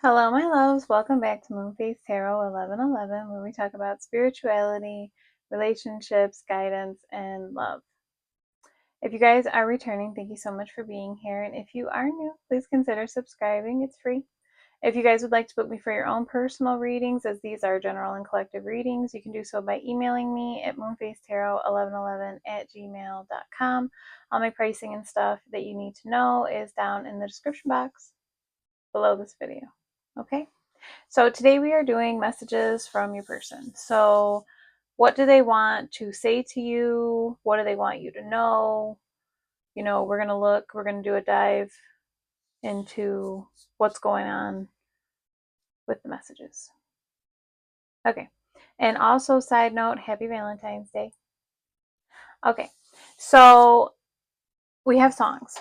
Hello, my loves. Welcome back to Moonface Tarot 1111, where we talk about spirituality, relationships, guidance, and love. If you guys are returning, thank you so much for being here. And if you are new, please consider subscribing. It's free. If you guys would like to book me for your own personal readings, as these are general and collective readings, you can do so by emailing me at moonfacetarot1111@gmail.com. All my pricing and stuff that you need to know is down in the description box below this video. Okay? So today we are doing messages from your person. So what do they want to say to you? What do they want you to know? We're going to do a dive into what's going on with the messages. Okay. And also, side note, happy Valentine's Day. Okay. So we have songs.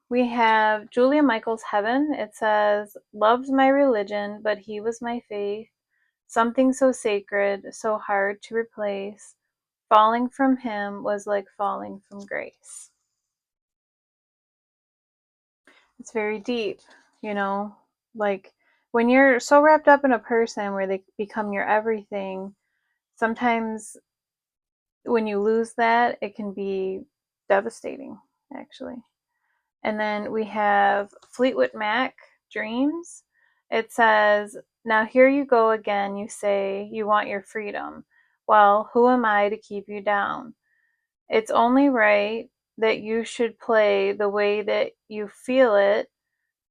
We have Julia Michaels' Heaven. It says, "Love's my religion, but he was my faith. Something so sacred, so hard to replace. Falling from him was like falling from grace." It's very deep, you know, like when you're so wrapped up in a person where they become your everything, sometimes when you lose that, it can be devastating, actually. And then we have Fleetwood Mac, Dreams. It says, "Now here you go again, you say you want your freedom. Well, who am I to keep you down? It's only right that you should play the way that you feel it,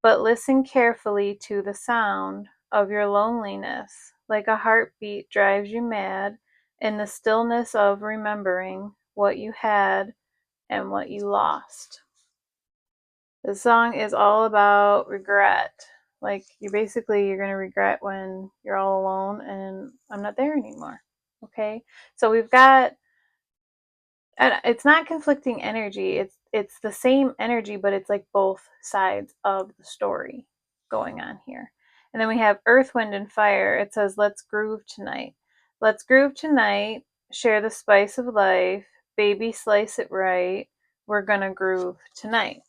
but listen carefully to the sound of your loneliness, like a heartbeat drives you mad in the stillness of remembering what you had and what you lost." The song is all about regret. Like you're going to regret when you're all alone and I'm not there anymore. Okay? So we've got, and it's not conflicting energy. It's the same energy, but it's like both sides of the story going on here. And then we have Earth, Wind, and Fire. It says, "Let's groove tonight. Let's groove tonight. Share the spice of life. Baby, slice it right. We're gonna groove tonight."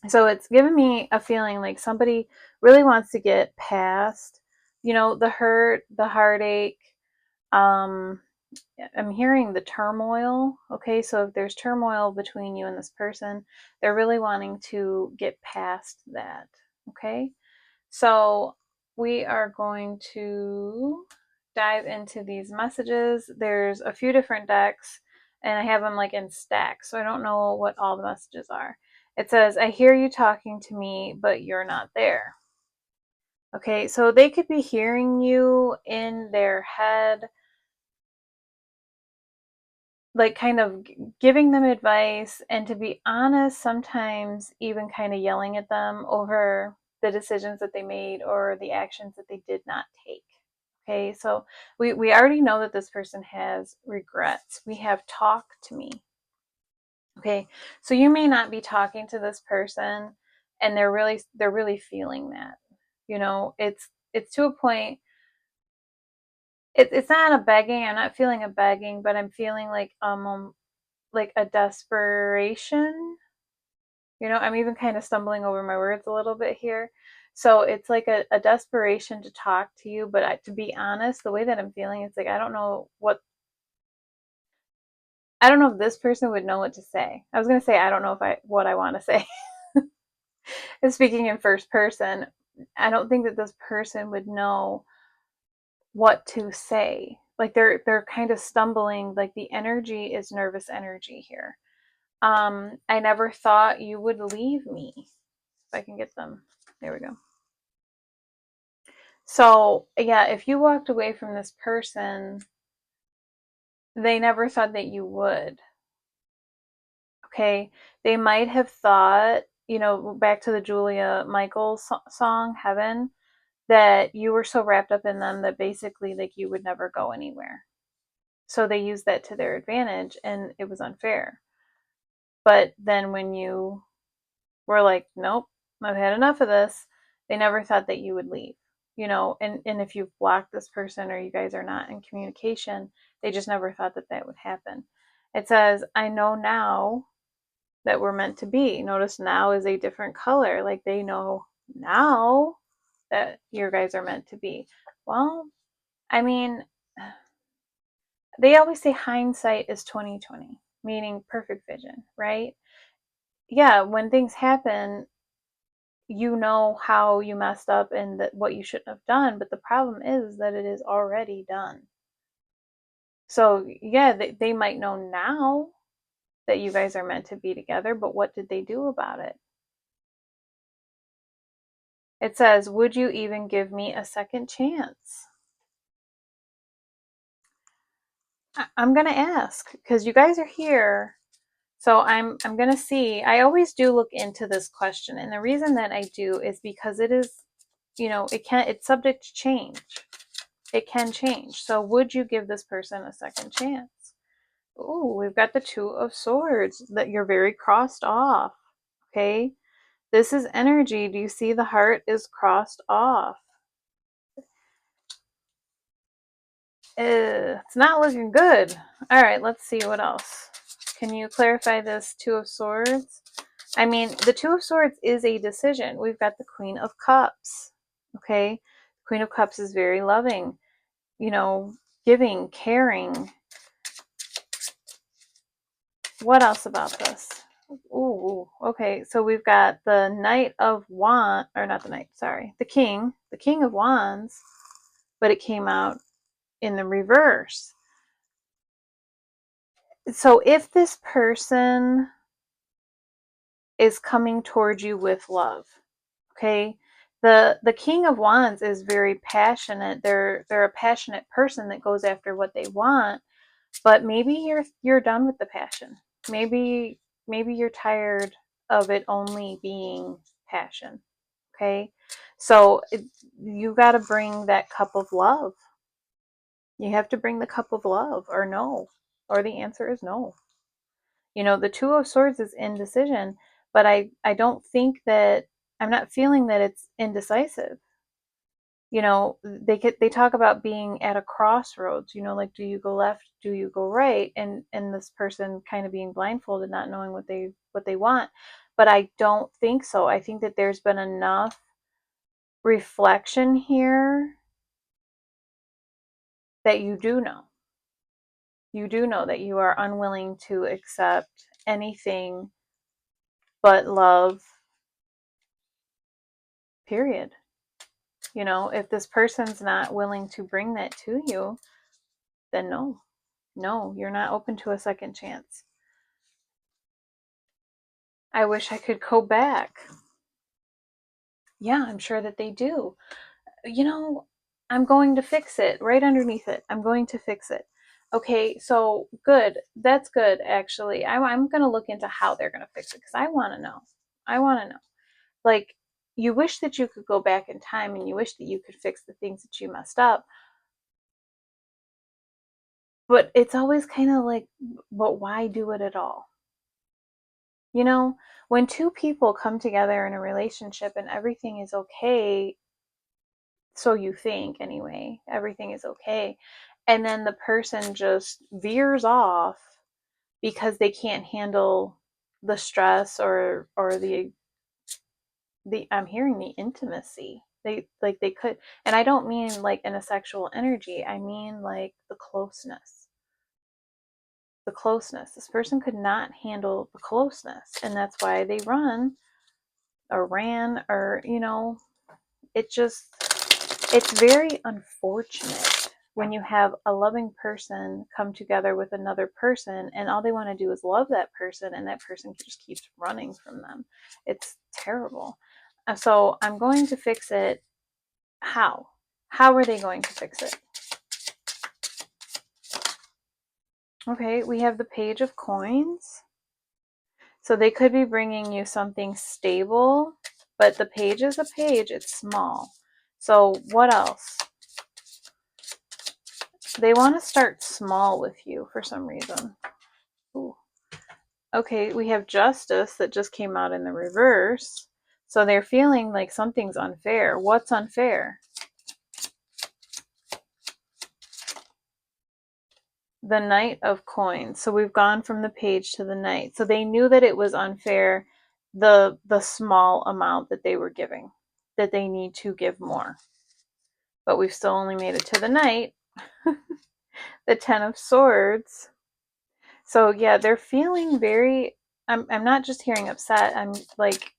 So it's given me a feeling like somebody really wants to get past, the hurt, the heartache. Um, I'm hearing the turmoil. Okay, so if there's turmoil between you and this person, they're really wanting to get past that. Okay, so we are going to dive into these messages. There's a few different decks, and I have them like in stacks, so I don't know what all the messages are. It says, "I hear you talking to me, but you're not there." Okay, so they could be hearing you in their head, like kind of giving them advice, and to be honest, sometimes even kind of yelling at them over the decisions that they made or the actions that they did not take. Okay, so we already know that this person has regrets. We have "talk to me." Okay, so you may not be talking to this person and they're really feeling that. It's to a point. It's not a begging. I'm not feeling a begging, but I'm feeling like a desperation. I'm even kind of stumbling over my words a little bit here. So it's like a desperation to talk to you, but to be honest, the way that I'm feeling, it's like I don't know if this person would know what to say. I was gonna say I don't know if what I want to say. And speaking in first person, I don't think that this person would know what to say. Like they're kind of stumbling. Like the energy is nervous energy here. "I never thought you would leave me." If I can get them. There we go. So, yeah, if you walked away from this person, they never thought that you would. Okay? They might have thought, back to the Julia Michaels song, Heaven, that you were so wrapped up in them that basically, like, you would never go anywhere. So they used that to their advantage, and it was unfair. But then when you were like, "Nope, I've had enough of this," they never thought that you would leave. And if you've blocked this person or you guys are not in communication, they just never thought that that would happen. It says, "I know now that we're meant to be." Notice now is a different color. Like they know now that your guys are meant to be. Well, I mean, they always say hindsight is 2020, meaning perfect vision, right? Yeah, when things happen, you know how you messed up and that what you shouldn't have done, but the problem is that it is already done. So yeah, they might know now that you guys are meant to be together, but what did they do about it? It says, would you even give me a second chance? I'm gonna ask because you guys are here. So I'm gonna see. I always do look into this question, and the reason that I do is because it is, it's subject to change. It can change. So would you give this person a second chance? Ooh, we've got the Two of Swords that you're very crossed off. Okay. This is energy. Do you see the heart is crossed off? It's not looking good. All right, let's see what else. Can you clarify this Two of Swords? I mean, the Two of Swords is a decision. We've got the Queen of Cups. Okay. Queen of Cups is very loving, giving, caring. What else about this? Ooh, okay. So we've got the Knight of Wands, or not the Knight, sorry, the King of Wands, but it came out in the reverse. So if this person is coming towards you with love, okay, the King of Wands is very passionate. They're a passionate person that goes after what they want, but maybe you're done with the passion. Maybe you're tired of it only being passion. Okay, so you got to bring that cup of love. You have to bring the cup of love, or no, or the answer is no. The Two of Swords is indecision, but I don't think that, I'm not feeling that it's indecisive. They talk about being at a crossroads, like, do you go left, do you go right, and this person kind of being blindfolded, not knowing what they want. But I don't think so. I think that there's been enough reflection here that you do know that you are unwilling to accept anything but love, period. If this person's not willing to bring that to you, then no, you're not open to a second chance. I wish I could go back. Yeah, I'm sure that they do. I'm going to fix it. Right underneath it, I'm going to fix it. Okay, so good. That's good, actually. I'm going to look into how they're going to fix it because I want to know. I want to know. Like, you wish that you could go back in time and you wish that you could fix the things that you messed up. But it's always kind of like, but why do it at all? When two people come together in a relationship and everything is okay, so you think anyway, everything is okay, and then the person just veers off because they can't handle the stress or the I'm hearing the intimacy. They could, and I don't mean like in a sexual energy. I mean like the closeness. The closeness. This person could not handle the closeness, and that's why they run or ran, or it's very unfortunate when you have a loving person come together with another person and all they want to do is love that person and that person just keeps running from them. It's terrible. So I'm going to fix it. How are they going to fix it? Okay, we have the Page of Coins. So they could be bringing you something stable, but the page is a page, it's small. So what else? They want to start small with you for some reason. Ooh. Okay, we have Justice that just came out in the reverse. So they're feeling like something's unfair. What's unfair? The Knight of Coins. So we've gone from the page to the Knight. So they knew that it was unfair, the small amount that they were giving. that they need to give more. But we've still only made it to the Knight, the Ten of Swords. So yeah, they're feeling very, I'm not just hearing upset. I'm like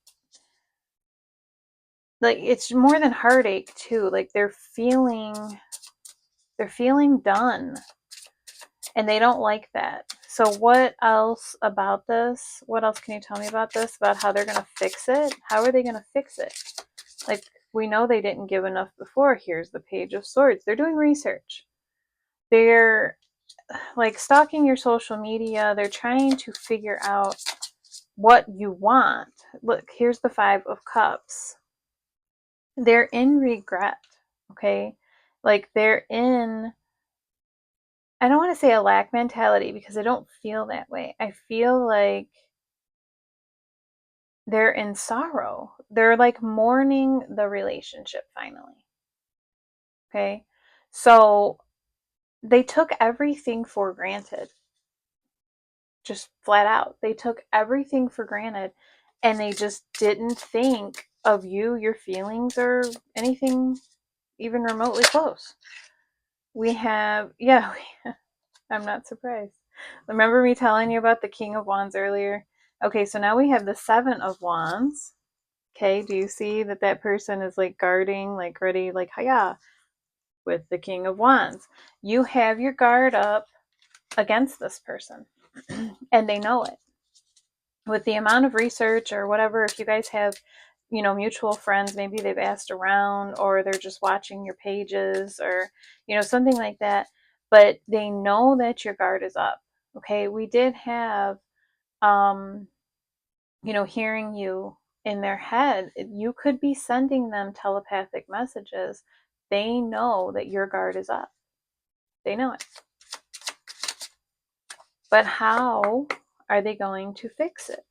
it's more than heartache too. Like they're feeling done, and they don't like that. So what else about this? What else can you tell me about this? About how they're going to fix it? How are they going to fix it? Like, we know they didn't give enough before. Here's the Page of Swords. They're doing research. They're like stalking your social media. They're trying to figure out what you want. Look, here's the Five of Cups. They're in regret, okay? Like they're in, I don't want to say a lack mentality because I don't feel that way. I feel like they're in sorrow. They're like mourning the relationship finally. Okay? So they took everything for granted. Just flat out. They took everything for granted and they just didn't think of you, your feelings, or anything even remotely close. We have, yeah, I'm not surprised. Remember me telling you about the King of Wands earlier? Okay, so now we have the Seven of Wands. Okay, do you see that that person is like guarding, like ready, like, hiya, with the King of Wands? You have your guard up against this person, and they know it. With the amount of research or whatever, if you guys have, you know, mutual friends, maybe they've asked around or they're just watching your pages or, you know, something like that, but they know that your guard is up. Okay, we did have, you know, hearing you in their head. You could be sending them telepathic messages. They know that your guard is up. They know it. But how are they going to fix it?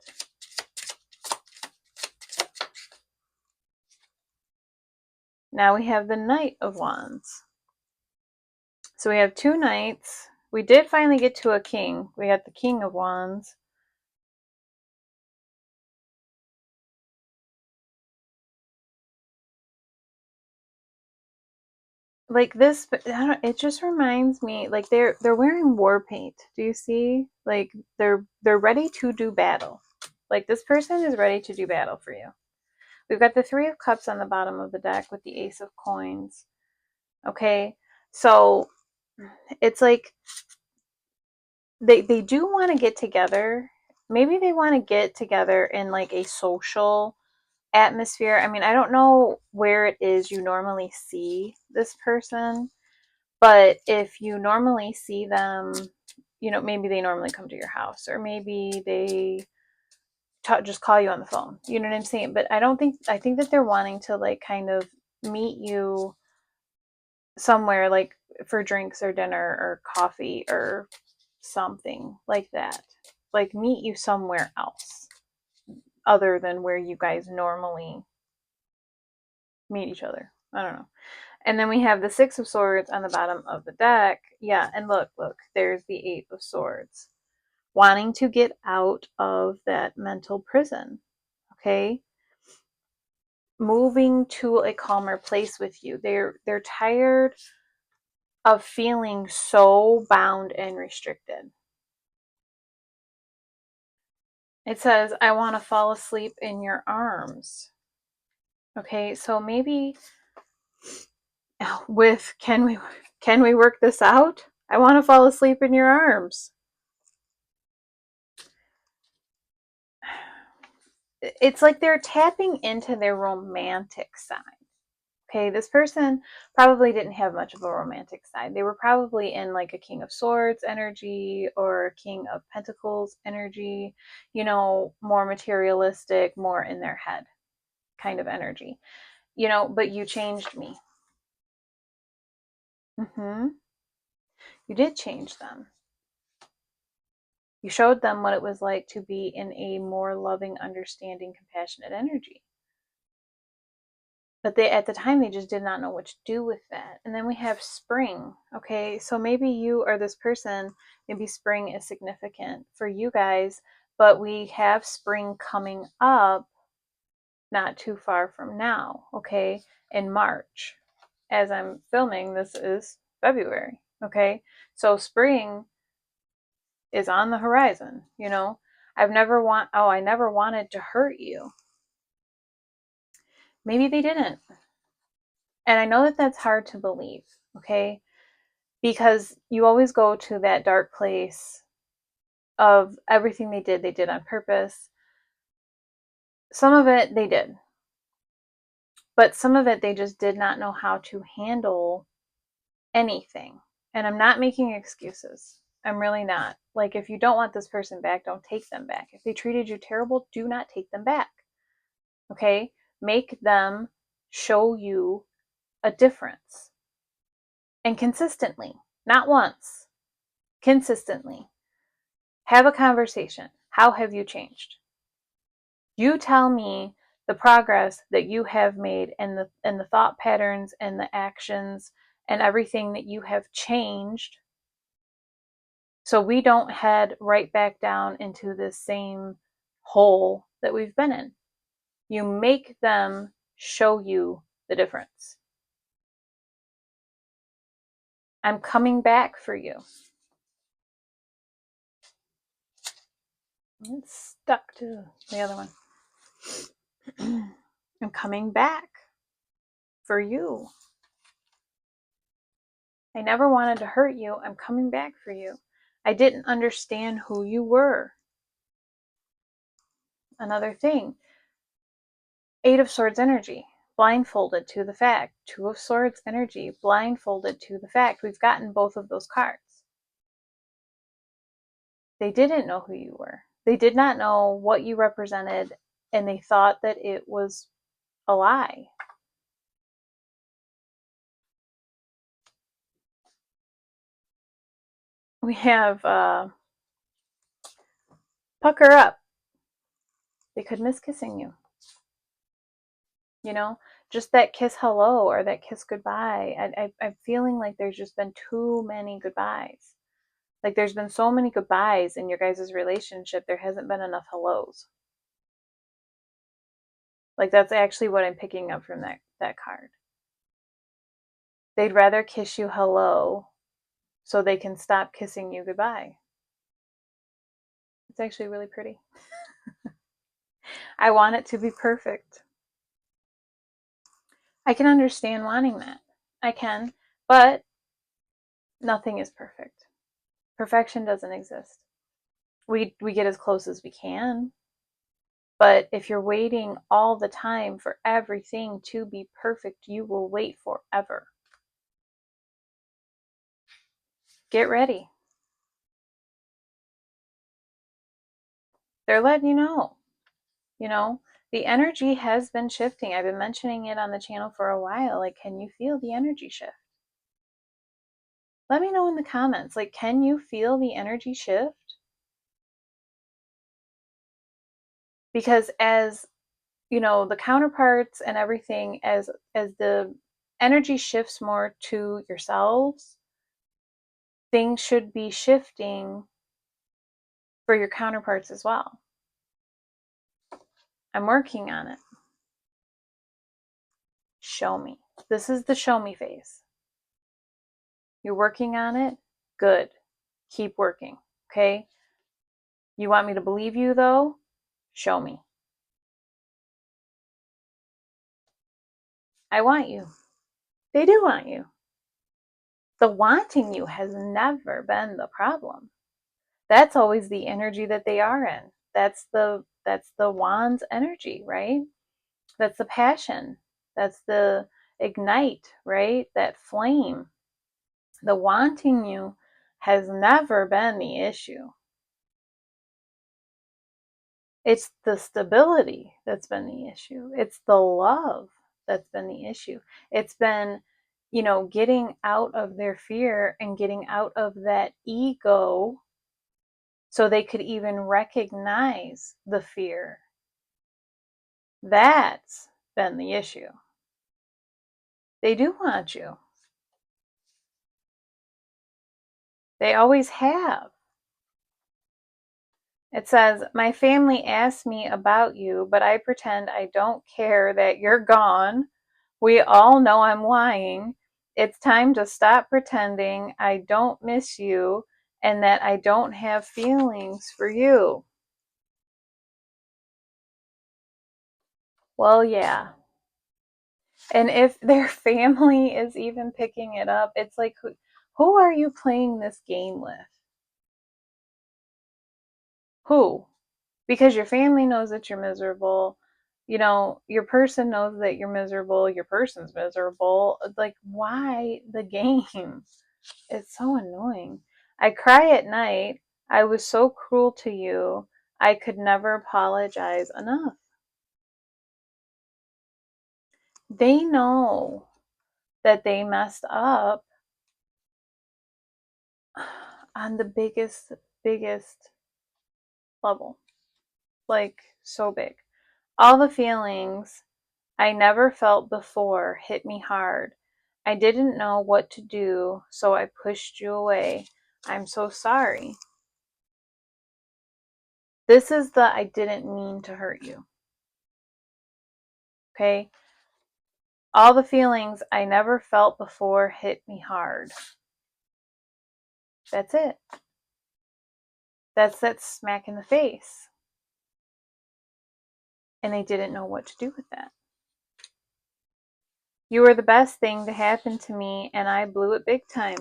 Now we have the Knight of Wands. So we have two knights. We did finally get to a king. We got the King of Wands. Like this, it just reminds me, like they're wearing war paint. Do you see? Like they're ready to do battle. Like this person is ready to do battle for you. We've got the Three of Cups on the bottom of the deck with the Ace of Coins. Okay, so it's like they do want to get together. Maybe they want to get together in like a social atmosphere. I mean, I don't know where it is you normally see this person, but if you normally see them, you know, maybe they normally come to your house or maybe they just call you on the phone. You know what I'm saying? But I think that they're wanting to like kind of meet you somewhere like for drinks or dinner or coffee or something like that. Like meet you somewhere else other than where you guys normally meet each other. I don't know. And then we have the Six of Swords on the bottom of the deck. Yeah, and look, there's the Eight of Swords. Wanting to get out of that mental prison. Okay? Moving to a calmer place with you. They're tired of feeling so bound and restricted. It says, I want to fall asleep in your arms. Okay, so maybe with can we work this out? I want to fall asleep in your arms. It's like they're tapping into their romantic side. Okay, this person probably didn't have much of a romantic side. They were probably in like a King of Swords energy or a King of Pentacles energy, you know, more materialistic, more in their head kind of energy, you know, but you changed me. You did change them. You showed them what it was like to be in a more loving, understanding, compassionate energy. But they, at the time, they just did not know what to do with that. And then we have spring. Okay, so maybe you or this person, maybe spring is significant for you guys, but we have spring coming up not too far from now, okay, in March. As I'm filming, this is February, okay? So spring is on the horizon, you know? I never wanted to hurt you. Maybe they didn't. And I know that that's hard to believe, okay? Because you always go to that dark place of everything they did on purpose. Some of it they did, but some of it they just did not know how to handle anything. And I'm not making excuses. I'm really not. Like, if you don't want this person back, don't take them back. If they treated you terrible, do not take them back. Okay? Make them show you a difference. And consistently, not once, consistently. Have a conversation. How have you changed? You tell me the progress that you have made and the thought patterns and the actions and everything that you have changed, so we don't head right back down into this same hole that we've been in. You make them show you the difference. I'm coming back for you. It's stuck to the other one. I'm coming back for you. I never wanted to hurt you. I'm coming back for you. I didn't understand who you were. Another thing, Eight of Swords energy, blindfolded to the fact. Two of Swords energy, blindfolded to the fact. We've gotten both of those cards. They didn't know who you were. They did not know what you represented, and they thought that it was a lie. We have pucker up. They could miss kissing you. You know, just that kiss hello or that kiss goodbye. I'm feeling like there's just been too many goodbyes. Like, there's been so many goodbyes in your guys' relationship, there hasn't been enough hellos. Like, that's actually what I'm picking up from that card. They'd rather kiss you hello so they can stop kissing you goodbye. It's actually really pretty. I want it to be perfect. I can understand wanting that. I can, but nothing is perfect. Perfection doesn't exist. We get as close as we can. But if you're waiting all the time for everything to be perfect, you will wait forever. Get ready. They're letting you know. You know, the energy has been shifting. I've been mentioning it on the channel for a while. Like, can you feel the energy shift? Let me know in the comments. Like, can you feel the energy shift? Because as you know, the counterparts and everything, as the energy shifts more to yourselves, things should be shifting for your counterparts as well. I'm working on it. Show me. This is the show me phase. You're working on it? Good. Keep working. Okay? You want me to believe you though? Show me. I want you. They do want you. The wanting you has never been the problem. That's always the energy that they are in. That's the wand's energy, right? That's the passion. That's the ignite, right? That flame. The wanting you has never been the issue. It's the stability that's been the issue. It's the love that's been the issue. It's been, you know, getting out of their fear and getting out of that ego so they could even recognize the fear. That's been the issue. They do want you. They always have. It says, my family asks me about you, but I pretend I don't care that you're gone. We all know I'm lying. It's time to stop pretending I don't miss you and that I don't have feelings for you. Well, yeah. And if their family is even picking it up, it's like, who are you playing this game with? Who? Because your family knows that you're miserable. You know, your person knows that you're miserable. Your person's miserable. Like, why the game? It's so annoying. I cry at night. I was so cruel to you. I could never apologize enough. They know that they messed up on the biggest level. Like, so big. All the feelings I never felt before hit me hard. I didn't know what to do, so I pushed you away. I'm so sorry. This is the I didn't mean to hurt you. Okay? All the feelings I never felt before hit me hard. That's it. That's that smack in the face. And they didn't know what to do with that. You were the best thing to happen to me, and I blew it big time.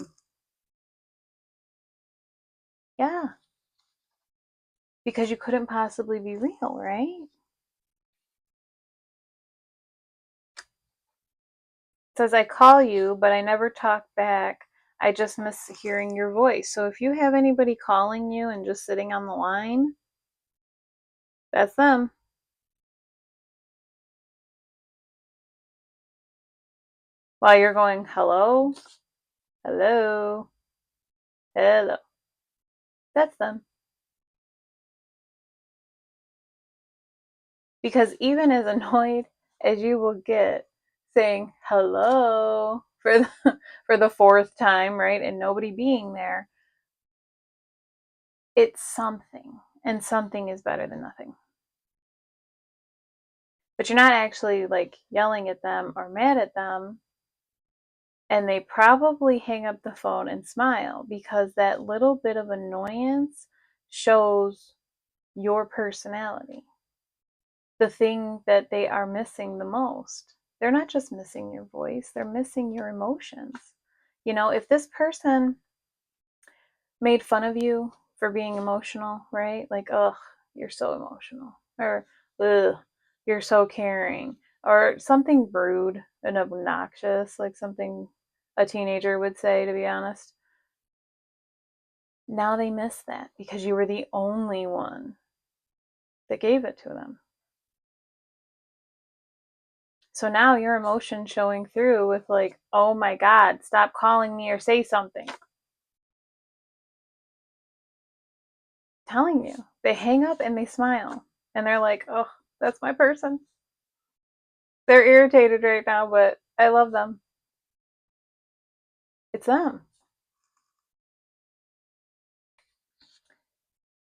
Yeah, because you couldn't possibly be real, right? It says, I call you, but I never talk back. I just miss hearing your voice. So if you have anybody calling you and just sitting on the line, that's them. While you're going, hello, hello, hello. That's them. Because even as annoyed as you will get saying hello for for the fourth time, right, and nobody being there, it's something, and something is better than nothing. But you're not actually like yelling at them or mad at them, and they probably hang up the phone and smile because that little bit of annoyance shows your personality, the thing that they are missing the most. They're not just missing your voice, they're missing your emotions. You know, if this person made fun of you for being emotional, right? Like, ugh, you're so emotional. Or, ugh, you're so caring. Or something rude and obnoxious, like something a teenager would say, to be honest. Now they miss that because you were the only one that gave it to them. So now your emotion showing through with like, oh my God, stop calling me or say something. Telling you. They hang up and they smile. And they're like, oh, that's my person. They're irritated right now, but I love them. It's them.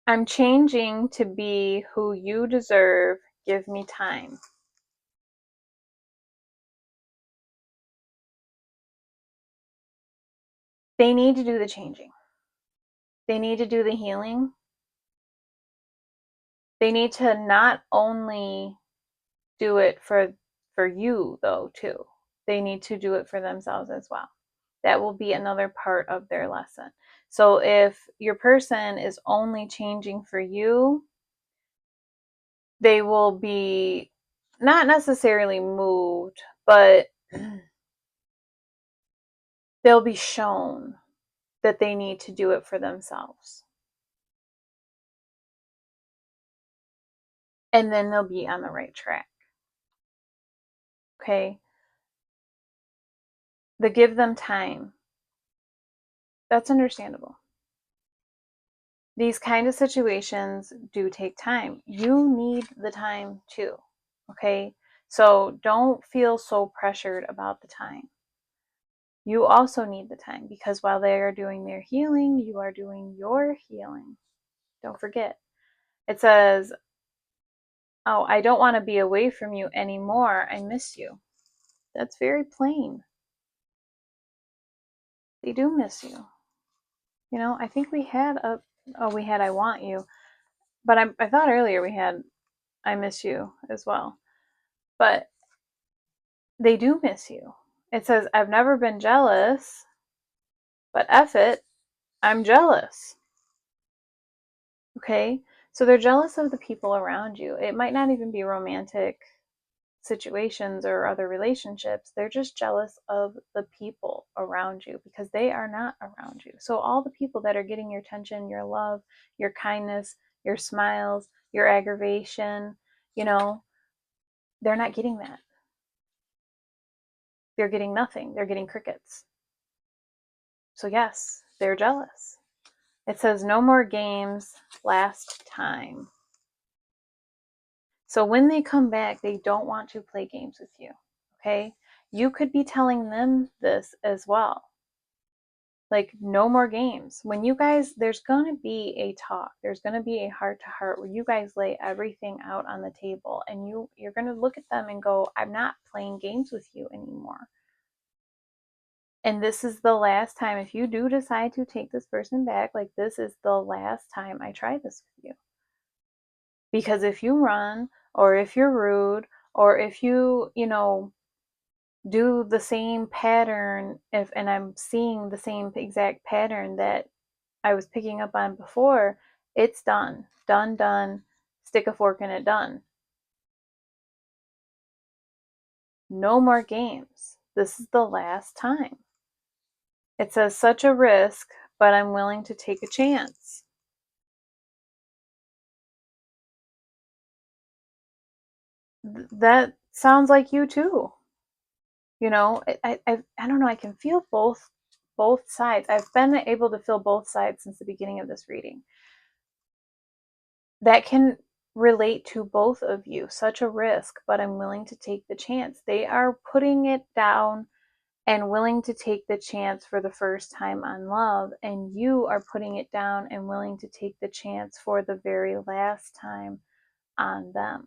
I'm changing to be who you deserve. Give me time. They need to do the changing. They need to do the healing. They need to not only do it for you though too. They need to do it for themselves as well. That will be another part of their lesson. So if your person is only changing for you, they will be not necessarily moved, but they'll be shown that they need to do it for themselves. And then they'll be on the right track. Okay? The give them time. That's understandable. These kind of situations do take time. You need the time too. Okay? So don't feel so pressured about the time. You also need the time because while they are doing their healing, you are doing your healing. Don't forget. It says, oh, I don't want to be away from you anymore. I miss you. That's very plain. They do miss you. You know, I think we had we had I want you. But I thought earlier we had I miss you as well. But they do miss you. It says, I've never been jealous, but F it, I'm jealous. Okay? So they're jealous of the people around you. It might not even be romantic situations or other relationships. They're just jealous of the people around you because they are not around you. So all the people that are getting your attention, your love, your kindness, your smiles, your aggravation, you know, they're not getting that. They're getting nothing. They're getting crickets. So yes, they're jealous. It says no more games last time. So when they come back, they don't want to play games with you. Okay? You could be telling them this as well. Like, no more games. When you guys, there's going to be a talk. There's going to be a heart to heart where you guys lay everything out on the table and you're going to look at them and go, I'm not playing games with you anymore. And this is the last time, if you do decide to take this person back, like, this is the last time I try this with you. Because if you run, or if you're rude, or if you, do the same pattern, and I'm seeing the same exact pattern that I was picking up on before, it's done. Done, done. Stick a fork in it, done. No more games. This is the last time. It says such a risk, but I'm willing to take a chance. That sounds like you too. I don't know. I can feel both sides. I've been able to feel both sides since the beginning of this reading. That can relate to both of you. Such a risk, but I'm willing to take the chance. They are putting it down and willing to take the chance for the first time on love, and you are putting it down and willing to take the chance for the very last time on them.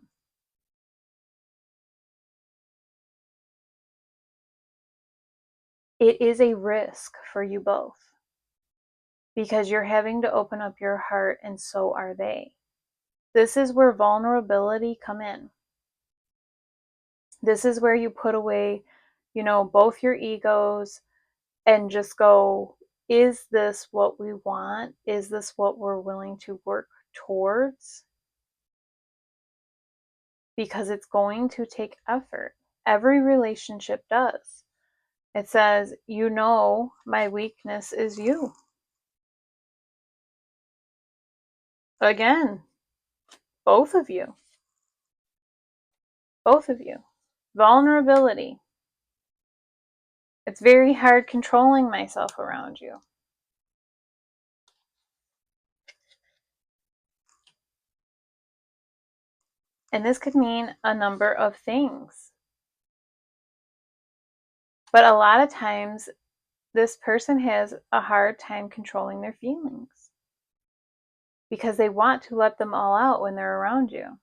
It is a risk for you both because you're having to open up your heart, and so are they. This is where vulnerability come in. This is where you put away, both your egos and just go, is this what we want? Is this what we're willing to work towards? Because it's going to take effort. Every relationship does. It says, my weakness is you. Again, both of you. Both of you. Vulnerability. It's very hard controlling myself around you. And this could mean a number of things. But a lot of times, this person has a hard time controlling their feelings because they want to let them all out when they're around you.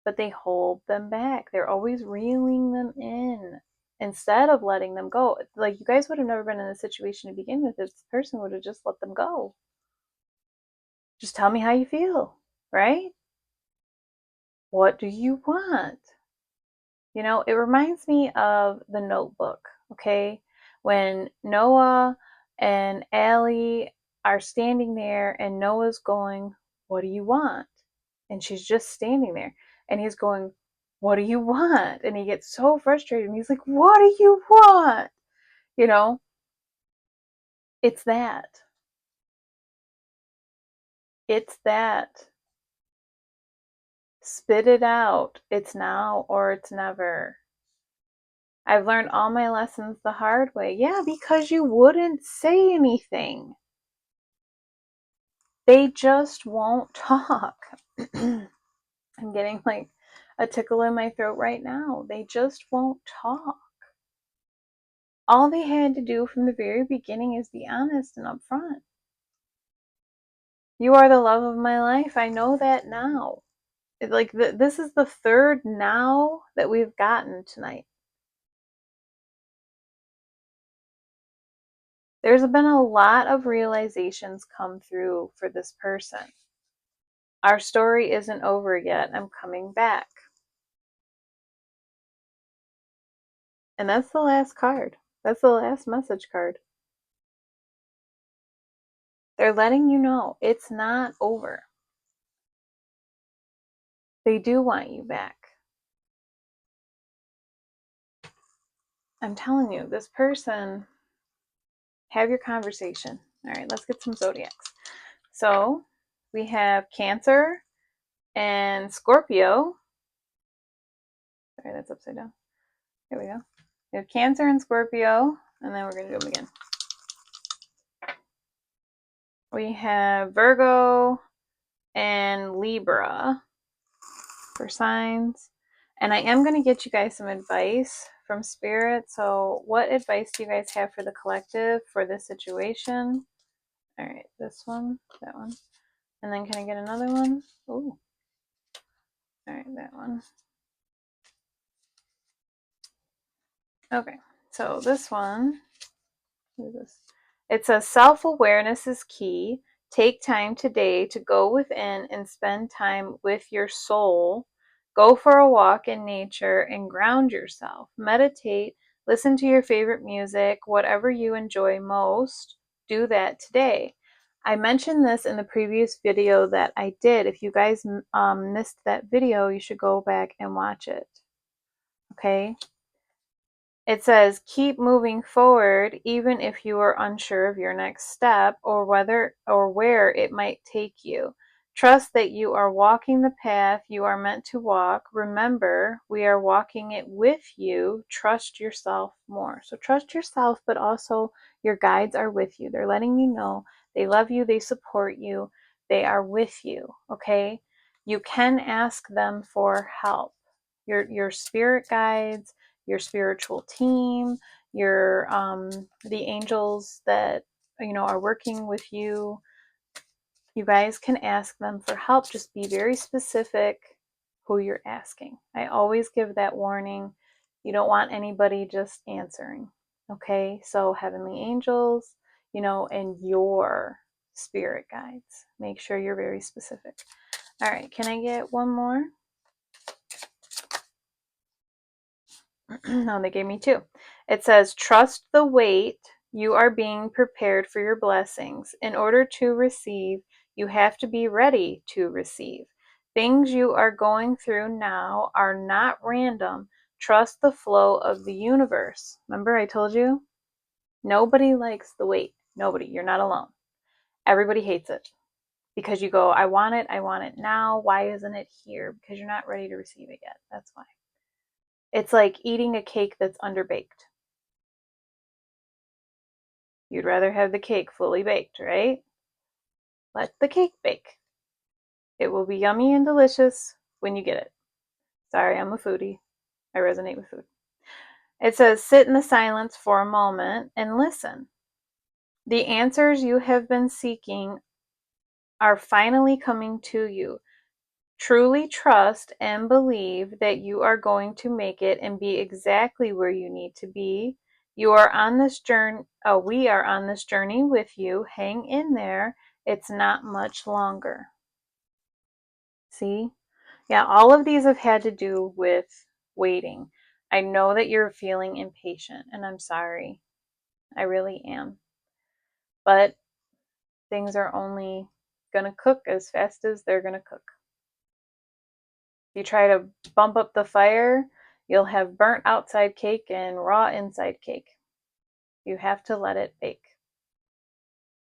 But they hold them back. They're always reeling them in instead of letting them go. Like, you guys would have never been in a situation to begin with if this person would have just let them go. Just tell me how you feel, right? What do you want? It reminds me of The Notebook, okay? When Noah and Allie are standing there and Noah's going, what do you want? And she's just standing there. And he's going, what do you want? And he gets so frustrated and he's like, what do you want? You know, it's that. It's that. Spit it out. It's now or it's never. I've learned all my lessons the hard way. Yeah, because you wouldn't say anything. They just won't talk. I'm getting like a tickle in my throat right now. They just won't talk. All they had to do from the very beginning is be honest and upfront. You are the love of my life. I know that now. Like this is the third now that we've gotten tonight. There's been a lot of realizations come through for this person. Our story isn't over yet. I'm coming back. And that's the last card. That's the last message card. They're letting you know it's not over. They do want you back. I'm telling you, this person, have your conversation. All right, let's get some zodiacs. So we have Cancer and Scorpio. Sorry, that's upside down. Here we go. We have Cancer and Scorpio, and then we're going to do them again. We have Virgo and Libra for signs. And I am going to get you guys some advice from Spirit. So what advice do you guys have for the collective for this situation? All right, this one, that one. And then can I get another one? Ooh. All right, that one. Okay, so this one, what is this? It says self-awareness is key. Take time today to go within and spend time with your soul. Go for a walk in nature and ground yourself. Meditate, listen to your favorite music, whatever you enjoy most. Do that today. I mentioned this in the previous video that I did. If you guys missed that video, you should go back and watch it. Okay? It says, keep moving forward even if you are unsure of your next step or whether or where it might take you. Trust that you are walking the path you are meant to walk. Remember, we are walking it with you. Trust yourself more. So trust yourself, but also your guides are with you. They're letting you know they love you, they support you, they are with you, okay? You can ask them for help. Your spirit guides, your spiritual team, your the angels that are working with you. You guys can ask them for help. Just be very specific who you're asking. I always give that warning. You don't want anybody just answering. Okay, so heavenly angels, and your spirit guides. Make sure you're very specific. All right, can I get one more? No, they gave me two. It says, trust the wait. You are being prepared for your blessings. In order to receive, you have to be ready to receive. Things you are going through now are not random. Trust the flow of the universe. Remember I told you? Nobody likes the wait. Nobody. You're not alone. Everybody hates it because you go, I want it now. Why isn't it here? Because you're not ready to receive it yet. That's why. It's like eating a cake that's underbaked. You'd rather have the cake fully baked, right? Let the cake bake. It will be yummy and delicious when you get it. Sorry, I'm a foodie. I resonate with food. It says, sit in the silence for a moment and listen. The answers you have been seeking are finally coming to you. Truly trust and believe that you are going to make it and be exactly where you need to be. You are on this journey. Oh, we are on this journey with you. Hang in there. It's not much longer. See? Yeah, all of these have had to do with waiting. I know that you're feeling impatient, and I'm sorry. I really am. But things are only going to cook as fast as they're going to cook. If you try to bump up the fire, you'll have burnt outside cake and raw inside cake. You have to let it bake.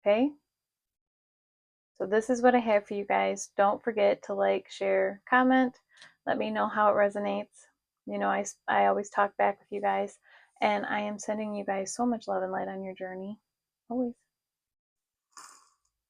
Okay? So this is what I have for you guys. Don't forget to like, share, comment. Let me know how it resonates. I always talk back with you guys. And I am sending you guys so much love and light on your journey. Always.